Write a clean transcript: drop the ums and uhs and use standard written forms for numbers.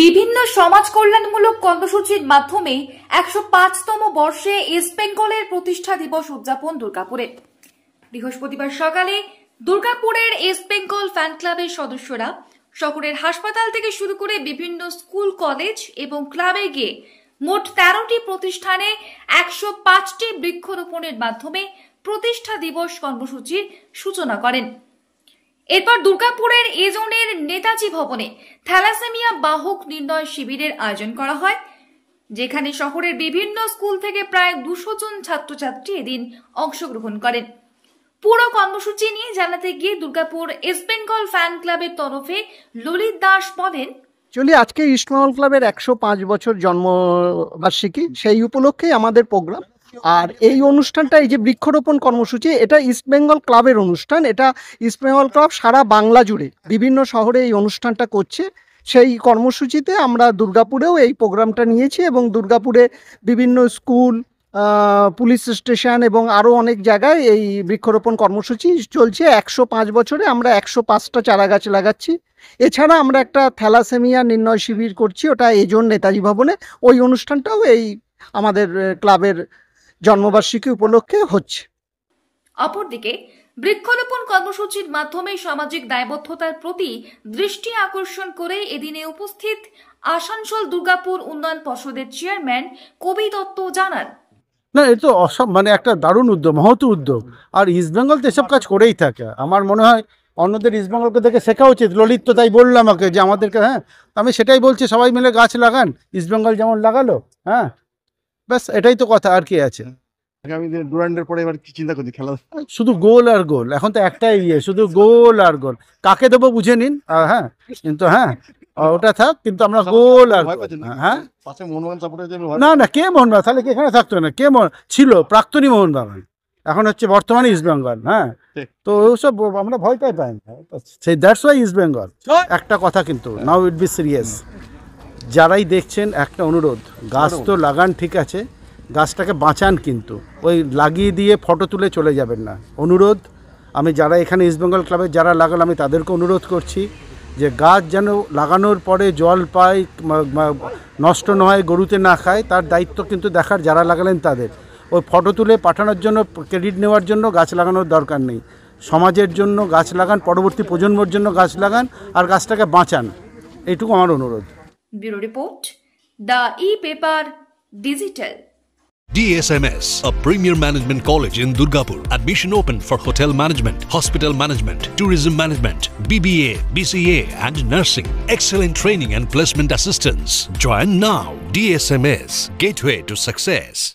বিভিন্ন সমাজ কল্যাণমূলক কর্মসূচির মাধ্যমে ১০৫তম বর্ষে ইস্ট বেঙ্গলের প্রতিষ্ঠা দিবস উদযাপন দুর্গাপুরে। বৃহস্পতিবার সকালে দুর্গাপুরের ইস্ট বেঙ্গল ফ্যান ক্লাবের সদস্যরা শহরের হাসপাতাল থেকে শুরু করে বিভিন্ন স্কুল, কলেজ এবং ক্লাবে গিয়ে মোট ১৩টি প্রতিষ্ঠানে ১০৫টি বৃক্ষরোপণের মাধ্যমে প্রতিষ্ঠা দিবস কর্মসূচির সূচনা করেন। এরপর দুর্গাপুরের এজনের নেতাজি ভবনে থ্যালাসেমিয়া বাহক নির্ণয় শিবিরের আয়োজন করা হয়, যেখানে শহরের বিভিন্ন স্কুল থেকে প্রায় ২০০ জন ছাত্রছাত্রী এদিন অংশগ্রহণ করেন। পুরো কর্মসূচি নিয়ে জানাতে গিয়ে দুর্গাপুর ইস্ট বেঙ্গল ফ্যান ক্লাবের তরফে ললিত দাস বলেন, আজকে ইস্ট বেঙ্গল ক্লাবের ১০৫ বছর জন্মবার্ষিকী, সেই উপলক্ষেই আমাদের প্রোগ্রাম। আর এই অনুষ্ঠানটা, এই যে বৃক্ষরোপণ কর্মসূচি, এটা ইস্ট বেঙ্গল ক্লাবের অনুষ্ঠান। এটা ইস্ট বেঙ্গল ক্লাব সারা বাংলা জুড়ে বিভিন্ন শহরে এই অনুষ্ঠানটা করছে। সেই কর্মসূচিতে আমরা দুর্গাপুরেও এই প্রোগ্রামটা নিয়েছি এবং দুর্গাপুরে বিভিন্ন স্কুল, পুলিশ স্টেশন এবং আরও অনেক জায়গায় এই বৃক্ষরোপণ কর্মসূচি চলছে। ১০৫ বছরে আমরা ১০৫টা চারা গাছ লাগাচ্ছি। এছাড়া আমরা একটা থ্যালাসেমিয়া নির্ণয় শিবির করছি, ওটা এজন নেতাজি ভবনে। ওই অনুষ্ঠানটাও এই আমাদের ক্লাবের জন্মবার্ষিকী উপলক্ষে হচ্ছে। অপরদিকে বৃক্ষরোপণ কর্মসূচির মাধ্যমে সামাজিক দায়বদ্ধতার প্রতি দৃষ্টি আকর্ষণ করে এদিনে উপস্থিত আসানসোল দুর্গাপুর উন্নয়ন পর্ষদের চেয়ারম্যান কবি দত্ত জানান, না, এ তো একটা দারুণ উদ্যোগ, মহৎ উদ্যোগ। আর ইস্ট বেঙ্গল তো এসব কাজ করেই থাকে। আমার মনে হয় অন্যদের ইস্ট বেঙ্গলকে দেখে শেখা উচিত। ললিত তো তাই বললো আমাকে যে আমাদেরকে, আমি সেটাই বলছি, সবাই মিলে গাছ লাগান, ইস্ট বেঙ্গল যেমন লাগালো। ব্যাস, এটাই তো কথা, আর কি আছে। আগামী দিনে ডুরান্ডের পরে এবার কি চিন্তা করছি? খেলা শুধু গোল আর গোল, এখন তো একটাই শুধু গোল আর গোল। কাকে দেবো বুঝে নিন। কিন্তু ওটা থাক, কিন্তু আমরা গোল আর না কে মোহনবাগান, তাহলে কি এখানে থাকতো না? কে ছিল প্রাক্তনী মোহনবাগান, এখন হচ্ছে বর্তমানে ইস্ট বেঙ্গল। তো ওসব আমরা ভয়টাই পাই না। সেই দ্যাটস ওয়াই ইস্ট বেঙ্গল। একটা কথা কিন্তু, নাও ইট বি সিরিয়াস, যারাই দেখছেন একটা অনুরোধ, গাছ তো লাগান, ঠিক আছে, গাছটাকে বাঁচান, কিন্তু ওই লাগিয়ে দিয়ে ফটো তুলে চলে যাবেন না। অনুরোধ আমি যারা এখানে ইস্ট বেঙ্গল ক্লাবে যারা লাগাল, আমি তাদেরকে অনুরোধ করছি যে গাছ যেন লাগানোর পরে জল পায়, নষ্ট না হয়, গরুতে না খায়, তার দায়িত্ব কিন্তু দেখার যারা লাগালেন তাদের। ওই ফটো তুলে পাঠানোর জন্য, ক্রেডিট নেওয়ার জন্য গাছ লাগানোর দরকার নেই। সমাজের জন্য গাছ লাগান, পরবর্তী প্রজন্মের জন্য গাছ লাগান, আর গাছটাকে বাঁচান, এইটুকু আমার অনুরোধ। Bureau report, the e-paper digital. DSMS, a premier management college in Durgapur. Admission open for hotel management, hospital management, tourism management, BBA, BCA and nursing. Excellent training and placement assistance. Join now. DSMS, gateway to success.